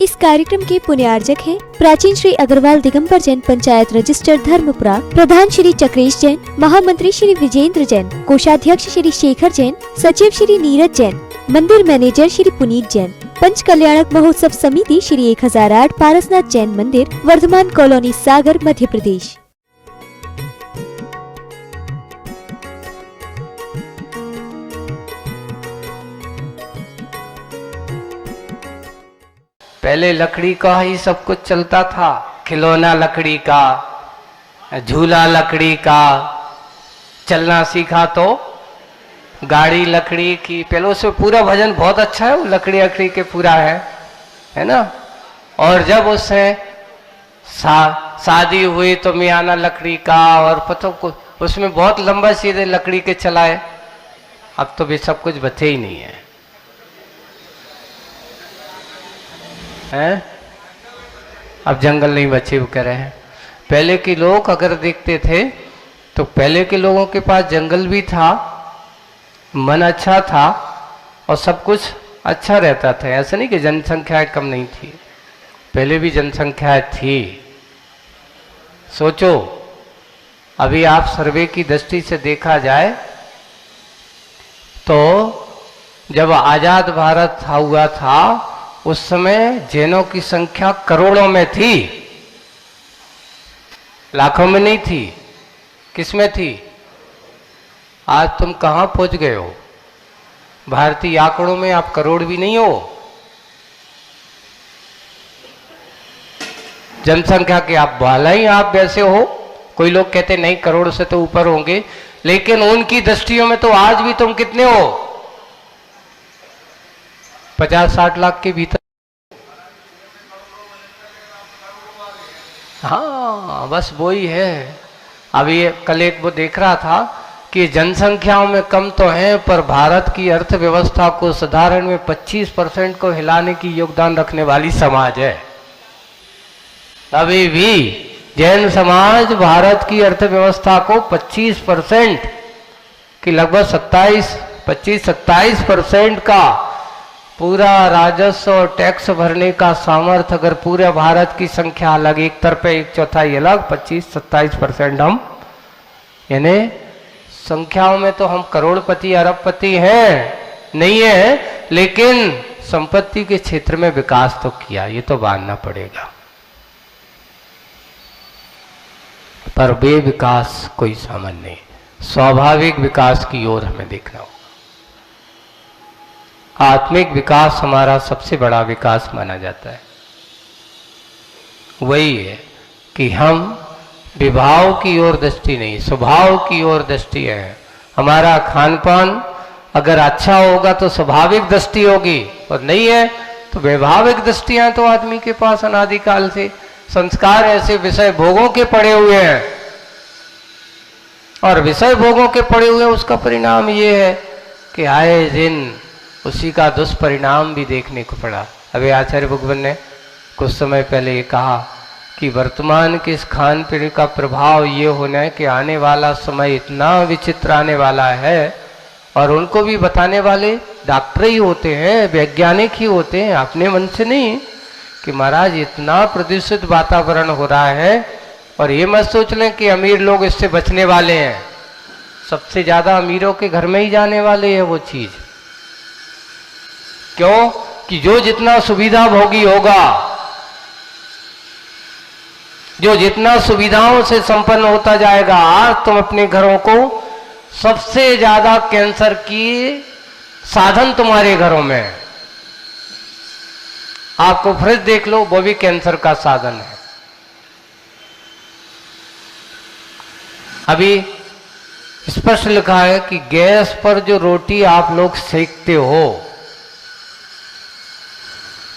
इस कार्यक्रम के पुण्यार्जक हैं प्राचीन श्री अग्रवाल दिगंबर जैन पंचायत रजिस्टर धर्मपुरा, प्रधान श्री चक्रेश जैन, महामंत्री श्री विजेंद्र जैन, कोषाध्यक्ष श्री शेखर जैन, सचिव श्री नीरज जैन, मंदिर मैनेजर श्री पुनीत जैन, पंच कल्याणक महोत्सव समिति श्री 1008 पारसनाथ जैन मंदिर, वर्धमान कॉलोनी, सागर, मध्य प्रदेश। पहले लकड़ी का ही सब कुछ चलता था, खिलौना लकड़ी का, झूला लकड़ी का, चलना सीखा तो गाड़ी लकड़ी की। पहले उसमें पूरा भजन बहुत अच्छा है, वो लकड़ी लकड़ी के पूरा है ना। और जब उससे शादी हुई तो मियाना लकड़ी का, और पता को उसमें बहुत लंबा सीधे लकड़ी के चलाए। अब तो भी सब कुछ बचे ही नहीं है, हैं? अब जंगल नहीं बचे वो कह रहे हैं। पहले के लोग अगर देखते थे तो पहले के लोगों के पास जंगल भी था, मन अच्छा था और सब कुछ अच्छा रहता था। ऐसा नहीं कि जनसंख्या कम नहीं थी, पहले भी जनसंख्या थी। सोचो, अभी आप सर्वे की दृष्टि से देखा जाए तो जब आजाद भारत हुआ था उस समय जैनों की संख्या करोड़ों में थी, लाखों में नहीं थी। किस में थी? आज तुम कहां पहुंच गए हो? भारतीय आंकड़ों में आप करोड़ भी नहीं हो। जनसंख्या के आप वाला ही आप वैसे हो। कोई लोग कहते नहीं करोड़ से तो ऊपर होंगे, लेकिन उनकी दृष्टियों में तो आज भी तुम कितने हो? 50-60 लाख के भीतर। हाँ, बस वो ही है। अभी कल एक वो देख रहा था कि जनसंख्याओं में कम तो है, पर भारत की अर्थव्यवस्था को सुधारने में 25% को हिलाने की योगदान रखने वाली समाज है। अभी भी जैन समाज भारत की अर्थव्यवस्था को 25% की लगभग 25-27% का पूरा राजस्व और टैक्स भरने का सामर्थ्य, अगर पूरे भारत की संख्या अलग, एक तरफे एक चौथाई अलग, 25-27% हम, यानी संख्याओं में तो हम करोड़पति अरबपति हैं नहीं है, लेकिन संपत्ति के क्षेत्र में विकास तो किया, ये तो मानना पड़ेगा। पर वे विकास कोई सामान्य नहीं, स्वाभाविक विकास की ओर हमें देखना होगा। आत्मिक विकास हमारा सबसे बड़ा विकास माना जाता है। वही है कि हम विभाव की ओर दृष्टि नहीं, स्वभाव की ओर दृष्टि है। हमारा खान पान अगर अच्छा होगा तो स्वाभाविक दृष्टि होगी, और नहीं है तो वैभाविक दृष्टियां तो आदमी के पास अनादिकाल से संस्कार ऐसे विषय भोगों के पड़े हुए हैं, और विषय भोगों के पड़े हुए हैं। उसका परिणाम ये है कि आए दिन उसी का दुष्परिणाम भी देखने को पड़ा। अभी आचार्य भगवान ने कुछ समय पहले ये कहा कि वर्तमान के इस खान पीने का प्रभाव ये होना है कि आने वाला समय इतना विचित्र आने वाला है, और उनको भी बताने वाले डॉक्टर ही होते हैं, वैज्ञानिक ही होते हैं, अपने मन से नहीं, कि महाराज इतना प्रदूषित वातावरण हो रहा है। और ये मत सोच लें कि अमीर लोग इससे बचने वाले हैं, सबसे ज्यादा अमीरों के घर में ही जाने वाले है वो चीज। क्यों? कि जो जितना सुविधा भोगी होगा, जो जितना सुविधाओं से संपन्न होता जाएगा। आज तुम अपने घरों को सबसे ज्यादा कैंसर की साधन तुम्हारे घरों में है। आपको फ्रिज देख लो, वो भी कैंसर का साधन है। अभी स्पष्ट लिखा है कि गैस पर जो रोटी आप लोग सेकते हो,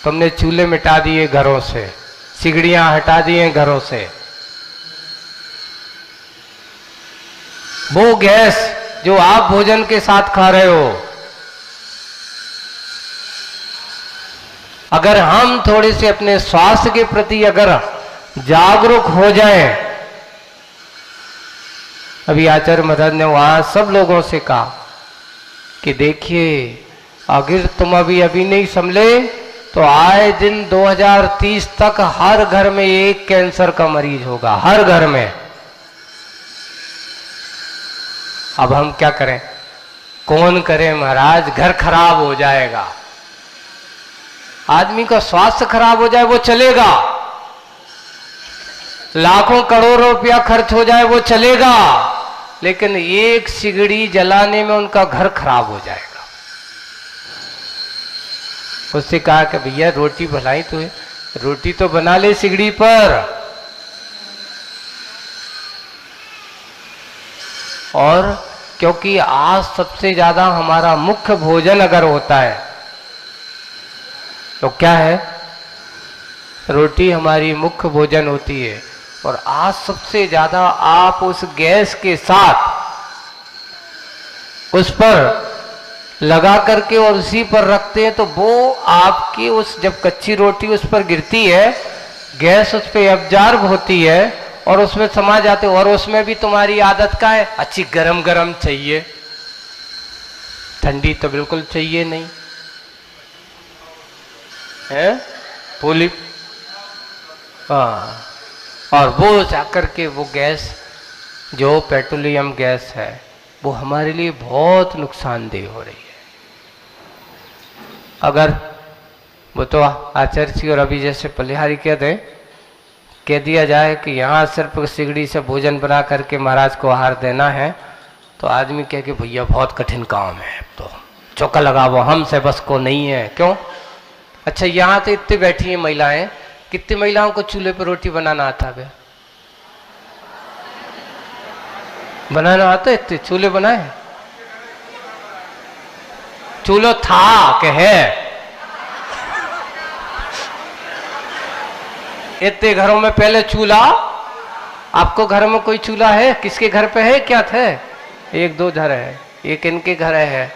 तुमने चूल्हे मिटा दिए घरों से, सिगड़ियां हटा दिए घरों से, वो गैस जो आप भोजन के साथ खा रहे हो, अगर हम थोड़े से अपने स्वास्थ्य के प्रति अगर जागरूक हो जाएं। अभी आचार्य महाराज ने वहां सब लोगों से कहा कि देखिए, अगर तुम अभी नहीं संभले तो आए दिन 2030 तक हर घर में एक कैंसर का मरीज होगा, हर घर में। अब हम क्या करें, कौन करे महाराज, घर खराब हो जाएगा। आदमी का स्वास्थ्य खराब हो जाए वो चलेगा, लाखों करोड़ों रुपया खर्च हो जाए वो चलेगा, लेकिन एक सिगड़ी जलाने में उनका घर खराब हो जाएगा। उससे कहा कि भैया रोटी भलाई तो है, रोटी तो बना ले सिगड़ी पर। और क्योंकि आज सबसे ज्यादा हमारा मुख्य भोजन अगर होता है तो क्या है, रोटी हमारी मुख्य भोजन होती है। और आज सबसे ज्यादा आप उस गैस के साथ उस पर लगा करके और उसी पर रखते हैं तो वो आपकी उस जब कच्ची रोटी उस पर गिरती है, गैस उस पर एब्जॉर्ब होती है और उसमें समा जाते। और उसमें भी तुम्हारी आदत का है अच्छी गरम गरम चाहिए, ठंडी तो बिल्कुल चाहिए नहीं है पूली। हाँ, और वो जाकर के वो गैस जो पेट्रोलियम गैस है वो हमारे लिए बहुत नुकसानदेह हो रही है। अगर वो तो आचार्य जी और अभी जैसे पलिहारी कह दिया जाए कि यहाँ सिर्फ सिगड़ी से भोजन बना करके महाराज को आहार देना है, तो आदमी कहे कि भैया बहुत कठिन काम है, तो चौका लगाओ, हमसे बस को नहीं है। क्यों? अच्छा, यहाँ तो इतनी बैठी हैं महिलाएं, कितनी महिलाओं को चूल्हे पर रोटी बनाना आता है? बनाना आता है? इतने चूल्हे बनाए? चूल्हा था कि है? इतने घरों में पहले चूल्हा, आपको घर में कोई चूल्हा है? किसके घर पे है? क्या थे? एक दो घर है, एक इनके घर है,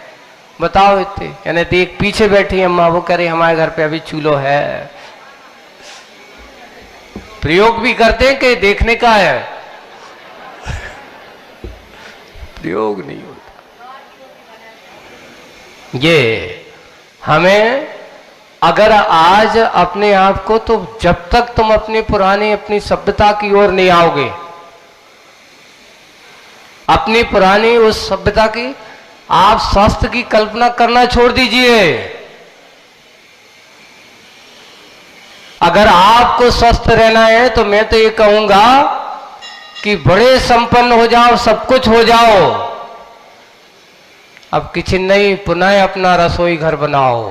बताओ इतने। यानी देख पीछे बैठी अम्मा, वो कह रही हमारे घर पे अभी चूल्हा है। प्रयोग भी करते हैं कि देखने का है, प्रयोग नहीं होता। ये हमें अगर आज अपने आप को, तो जब तक तुम अपनी पुरानी अपनी सभ्यता की ओर नहीं आओगे, अपनी पुरानी उस सभ्यता की, आप स्वास्थ्य की कल्पना करना छोड़ दीजिए। अगर आपको स्वस्थ रहना है तो मैं तो ये कहूंगा कि बड़े संपन्न हो जाओ, सब कुछ हो जाओ। अब किचन नहीं, पुनः अपना रसोई घर बनाओ।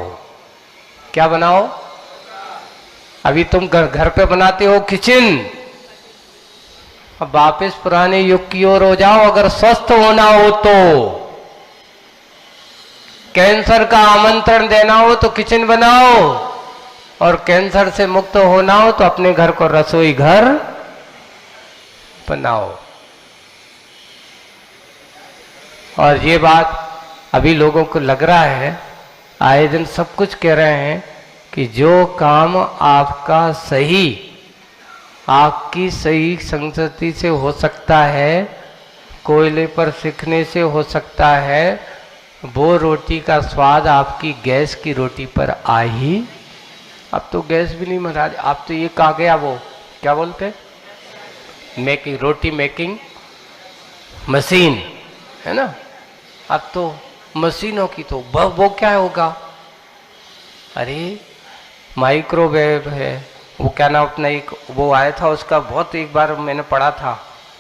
क्या बनाओ? अभी तुम घर पे बनाते हो किचन, अब वापस पुराने युग की ओर हो जाओ। अगर स्वस्थ होना हो तो, कैंसर का आमंत्रण देना हो तो किचन बनाओ, और कैंसर से मुक्त होना हो तो अपने घर को रसोई घर बनाओ। और ये बात अभी लोगों को लग रहा है, आए दिन सब कुछ कह रहे हैं कि जो काम आपका सही, आपकी सही संस्कृति से हो सकता है, कोयले पर सीखने से हो सकता है, वो रोटी का स्वाद आपकी गैस की रोटी पर आ ही। अब तो गैस भी नहीं महाराज, आप तो ये कहा गया, वो क्या बोलते, मेकिंग, रोटी मेकिंग मशीन है ना। अब तो मशीनों की तो वो क्या होगा, अरे माइक्रोवेव है, वो क्या नाम अपना एक वो आया था उसका, बहुत एक बार मैंने पढ़ा था,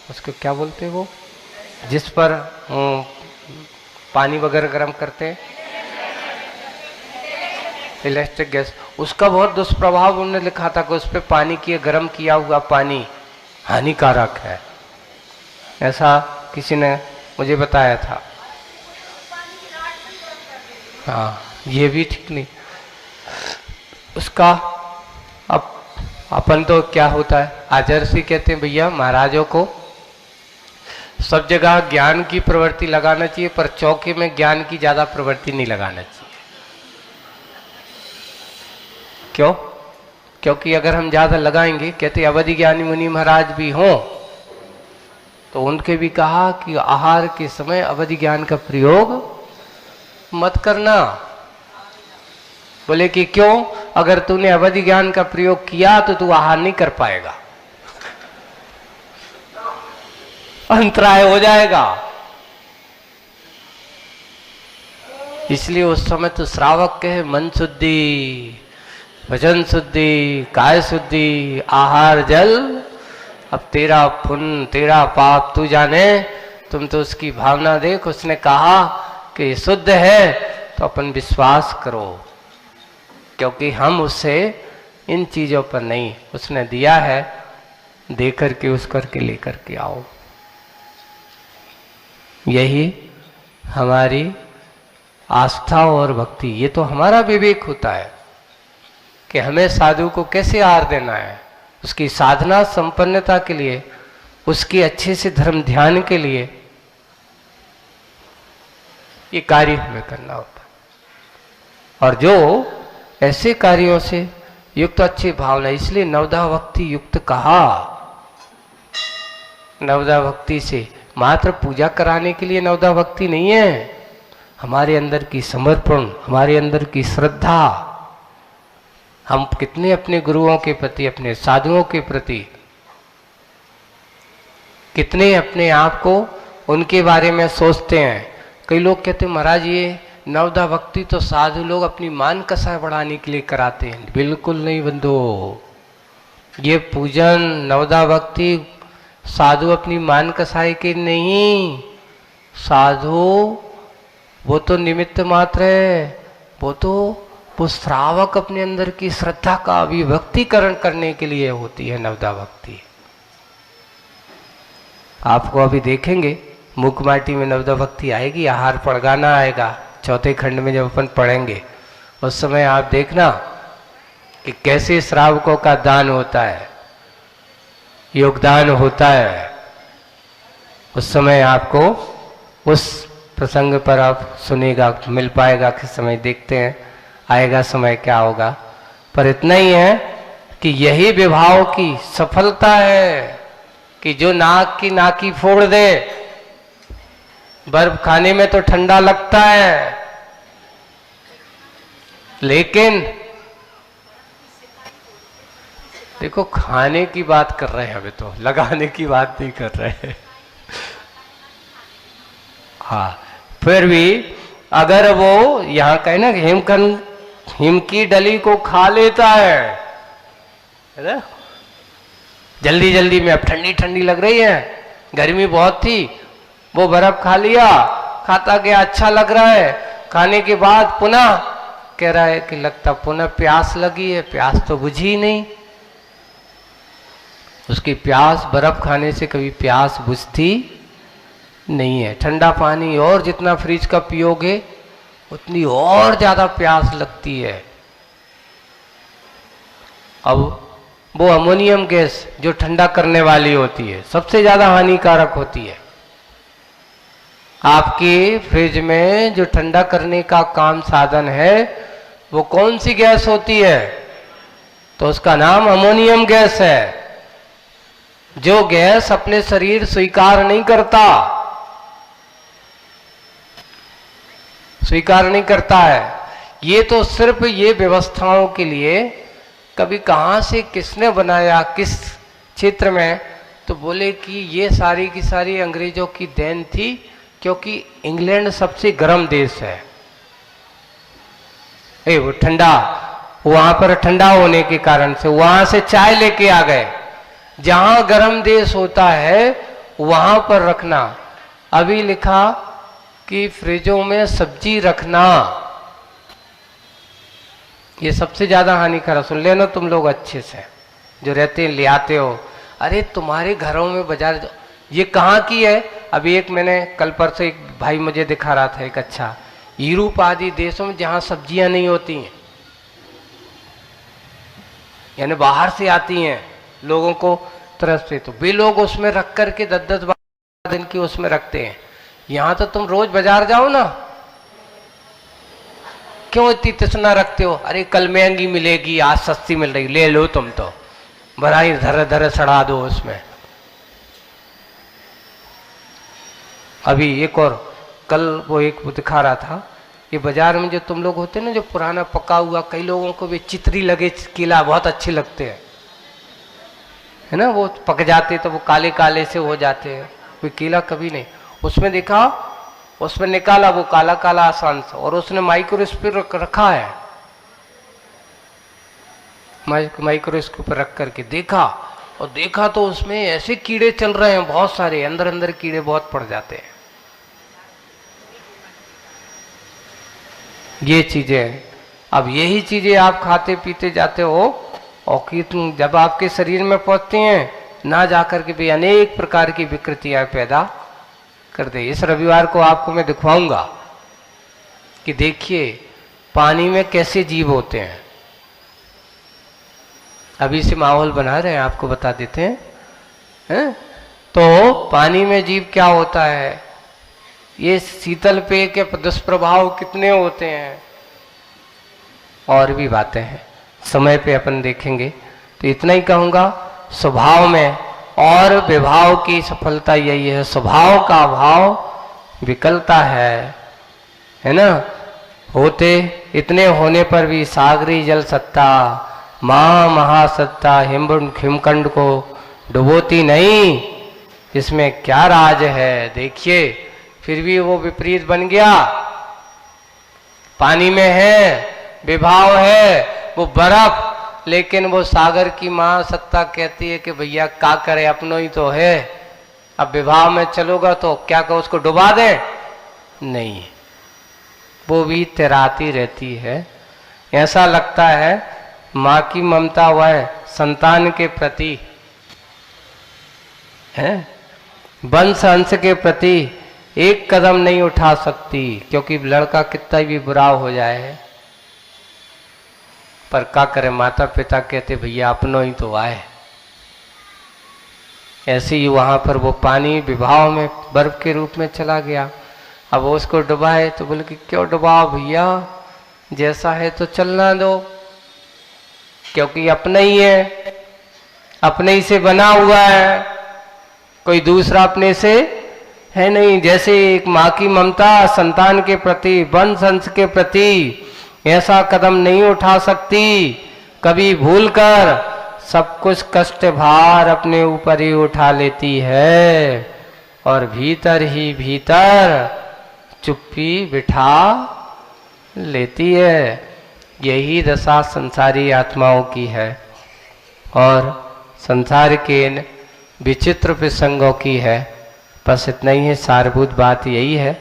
उसको क्या बोलते हैं वो, जिस पर पानी वगैरह गर्म करते हैं, इलेक्ट्रिक गैस। उसका बहुत दुष्प्रभाव उन्होंने लिखा था कि उस पर पानी की गर्म किया हुआ पानी हानिकारक है, ऐसा किसी ने मुझे बताया था। हाँ, ये भी ठीक नहीं उसका। अब अपन तो क्या होता है, आचार्य श्री कहते हैं भैया महाराजों को सब जगह ज्ञान की प्रवृत्ति लगाना चाहिए, पर चौके में ज्ञान की ज्यादा प्रवृत्ति नहीं लगाना चाहिए। क्यों? क्योंकि अगर हम ज्यादा लगाएंगे, कहते अवधि ज्ञानी मुनि महाराज भी हों तो उनके भी कहा कि आहार के समय अवधि ज्ञान का प्रयोग मत करना। बोले कि क्यों? अगर तूने अवधि ज्ञान का प्रयोग किया तो तू आहार नहीं कर पाएगा, अंतराय हो जाएगा। इसलिए उस समय तो श्रावक के मन शुद्धि, वचन शुद्धि, काय शुद्धि, आहार जल। अब तेरा पुण्य तेरा पाप तू जाने, तुम तो उसकी भावना देख। उसने कहा कि शुद्ध है तो अपन विश्वास करो, क्योंकि हम उससे इन चीजों पर नहीं, उसने दिया है, दे करके उस करके लेकर के आओ। यही हमारी आस्था और भक्ति, ये तो हमारा विवेक होता है कि हमें साधु को कैसे आहार देना है, उसकी साधना संपन्नता के लिए, उसके अच्छे से धर्म ध्यान के लिए ये कार्य हमें करना होता है। और जो ऐसे कार्यों से युक्त अच्छी भावना, इसलिए नवधा भक्ति युक्त कहा। नवधा भक्ति से मात्र पूजा कराने के लिए नवधा भक्ति नहीं है, हमारे अंदर की समर्पण, हमारे अंदर की श्रद्धा, हम कितने अपने गुरुओं के प्रति, अपने साधुओं के प्रति कितने अपने आप को उनके बारे में सोचते हैं। कई लोग कहते हैं महाराज ये नवधा भक्ति तो साधु लोग अपनी मान कसाय बढ़ाने के लिए कराते हैं। बिल्कुल नहीं बंधु, ये पूजन नवधा भक्ति साधु अपनी मान कसाई के नहीं, साधु वो तो निमित्त मात्र है, वो श्रावक अपने अंदर की श्रद्धा का अभिव्यक्तिकरण करने के लिए होती है नवधा भक्ति। आपको अभी देखेंगे मुखमाटी में नवधा भक्ति आएगी, आहार पड़गाना आएगा, चौथे खंड में जब अपन पढ़ेंगे उस समय आप देखना कि कैसे श्रावकों का दान होता है, योगदान होता है। उस समय आपको उस प्रसंग पर आप सुनेगा, मिल पाएगा किस समय, देखते हैं आएगा समय क्या होगा। पर इतना ही है कि यही विभाव की सफलता है कि जो नाक की नाकी फोड़ दे, बर्फ खाने में तो ठंडा लगता है, लेकिन देखो खाने की बात कर रहे हैं अभी, तो लगाने की बात नहीं कर रहे हैं। हाँ, फिर भी अगर वो यहाँ कहे ना हिम की डली को खा लेता है ना, जल्दी जल्दी में, अब ठंडी ठंडी लग रही है, गर्मी बहुत थी, वो बर्फ खा लिया, खाता गया, अच्छा लग रहा है, खाने के बाद पुनः कह रहा है कि लगता पुनः प्यास लगी है, प्यास तो बुझी नहीं। उसकी प्यास बर्फ खाने से कभी प्यास बुझती नहीं है। ठंडा पानी और जितना फ्रिज का पियोगे उतनी और ज्यादा प्यास लगती है। अब वो अमोनियम गैस जो ठंडा करने वाली होती है सबसे ज्यादा हानिकारक होती है। आपके फ्रिज में जो ठंडा करने का काम साधन है वो कौन सी गैस होती है? तो उसका नाम अमोनियम गैस है, जो गैस अपने शरीर स्वीकार नहीं करता, स्वीकार नहीं करता है। ये तो सिर्फ ये व्यवस्थाओं के लिए, कभी कहां से किसने बनाया, किस क्षेत्र में, तो बोले कि ये सारी की सारी अंग्रेजों की देन थी, क्योंकि इंग्लैंड सबसे गर्म देश है। वो ठंडा, वहां पर ठंडा होने के कारण से वहां से चाय लेके आ गए। जहां गर्म देश होता है वहां पर रखना। अभी लिखा कि फ्रिजों में सब्जी रखना, ये सबसे ज्यादा हानिकारक। सुन लेना तुम लोग अच्छे से, जो रहते हैं ले आते हो, अरे तुम्हारे घरों में बाजार, ये कहाँ की है? अभी एक मैंने कल परसों एक भाई मुझे दिखा रहा था, एक अच्छा यूरोप आदि देशों में जहां सब्जियां नहीं होती हैं, यानी बाहर से आती हैं लोगों को तरफ से, तो वे लोग उसमें रख करके 10-10 दिन की उसमें रखते हैं। यहां तो तुम रोज बाजार जाओ ना, क्यों इतनी तृष्णा रखते हो? अरे कल महंगी मिलेगी, आज सस्ती मिल रही, ले लो तुम तो, भराई धरे धरे सड़ा दो उसमें। अभी एक और कल वो एक दिखा रहा था ये बाजार में जो तुम लोग होते हैं ना, जो पुराना पका हुआ, कई लोगों को भी चितरी लगे केला बहुत अच्छे लगते हैं, है ना, वो पक जाते तो वो काले काले से हो जाते हैं, कोई केला कभी नहीं। उसमें देखा, उसमें निकाला वो काला काला आसान सा, और उसने माइक्रोस्कोप रखा है, माइक्रोस्कोप रख करके देखा, और देखा तो उसमें ऐसे कीड़े चल रहे हैं बहुत सारे, अंदर अंदर कीड़े बहुत पड़ जाते हैं। ये चीजें, अब यही चीजें आप खाते पीते जाते हो, और कि जब आपके शरीर में पहुंचती हैं ना, जाकर के भी अनेक प्रकार की विकृतियां पैदा कर दे। इस रविवार को आपको मैं दिखवाऊंगा कि देखिए पानी में कैसे जीव होते हैं। अभी से माहौल बना रहे हैं, आपको बता देते हैं। तो पानी में जीव क्या होता है, ये शीतल पेय के दुष्प्रभाव कितने होते हैं, और भी बातें हैं, समय पे अपन देखेंगे। तो इतना ही कहूँगा, स्वभाव में और विभाव की सफलता यही है, स्वभाव का अभाव विकलता है ना। होते इतने होने पर भी सागरी जल सत्ता, महासत्ता हिमकंड को डुबोती नहीं, इसमें क्या राज है। देखिए फिर भी वो विपरीत बन गया, पानी में है, विभाव है, वो बर्फ, लेकिन वो सागर की महासत्ता कहती है कि भैया क्या करे, अपनों ही तो है। अब विभाव में चलोगा तो क्या कहो, उसको डुबा दे, नहीं, वो भी तैराती रहती है। ऐसा लगता है माँ की ममता वह संतान के प्रति है, वंश अंश के प्रति एक कदम नहीं उठा सकती, क्योंकि लड़का कितना भी बुरा हो जाए, पर क्या करे, माता पिता कहते भैया अपनों ही तो आए। ऐसे ही वहां पर वो पानी विभाव में बर्फ के रूप में चला गया। अब वो उसको डुबाए तो बोले कि क्यों डुबाओ भैया, जैसा है तो चलना दो, क्योंकि अपना ही है, अपने ही से बना हुआ है, कोई दूसरा अपने से है नहीं। जैसे एक माँ की ममता संतान के प्रति, वंश अंश के प्रति ऐसा कदम नहीं उठा सकती, कभी भूलकर सब कुछ कष्ट भार अपने ऊपर ही उठा लेती है, और भीतर ही भीतर चुप्पी बिठा लेती है। यही दशा संसारी आत्माओं की है, और संसार के इन विचित्र प्रसंगों की है। बस इतना ही है, सारभूत बात यही है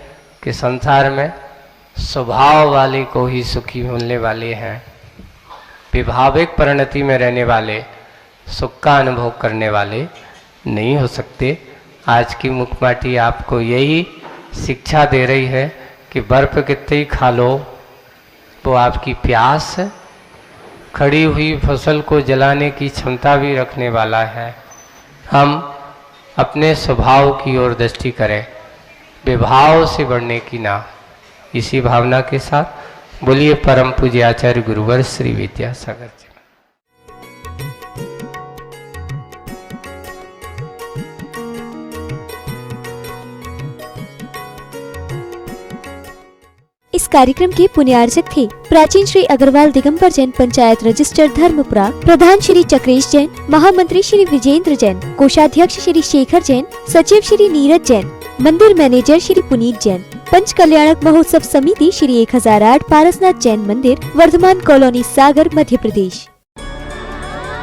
कि संसार में स्वभाव वाले को ही सुखी मिलने वाले हैं, विभाविक परिणति में रहने वाले, सुख का अनुभव करने वाले नहीं हो सकते। आज की मुखमाटी आपको यही शिक्षा दे रही है कि बर्फ कितनी खा लो, वो आपकी प्यास खड़ी हुई फसल को जलाने की क्षमता भी रखने वाला है। हम अपने स्वभाव की ओर दृष्टि करें, विभाव से बढ़ने की ना। इसी भावना के साथ बोलिए परम पूज्य आचार्य गुरुवर श्री विद्यासागर जी। इस कार्यक्रम के पुण्यार्चक थे प्राचीन श्री अग्रवाल दिगंबर जैन पंचायत रजिस्टर धर्मपुरा, प्रधान श्री चक्रेश जैन, महामंत्री श्री विजेंद्र जैन, कोषाध्यक्ष श्री शेखर जैन, सचिव श्री नीरज जैन, मंदिर मैनेजर श्री पुनीत जैन, पंच कल्याणक महोत्सव समिति श्री 1008 पारसनाथ जैन मंदिर, वर्धमान कॉलोनी, सागर, मध्य प्रदेश।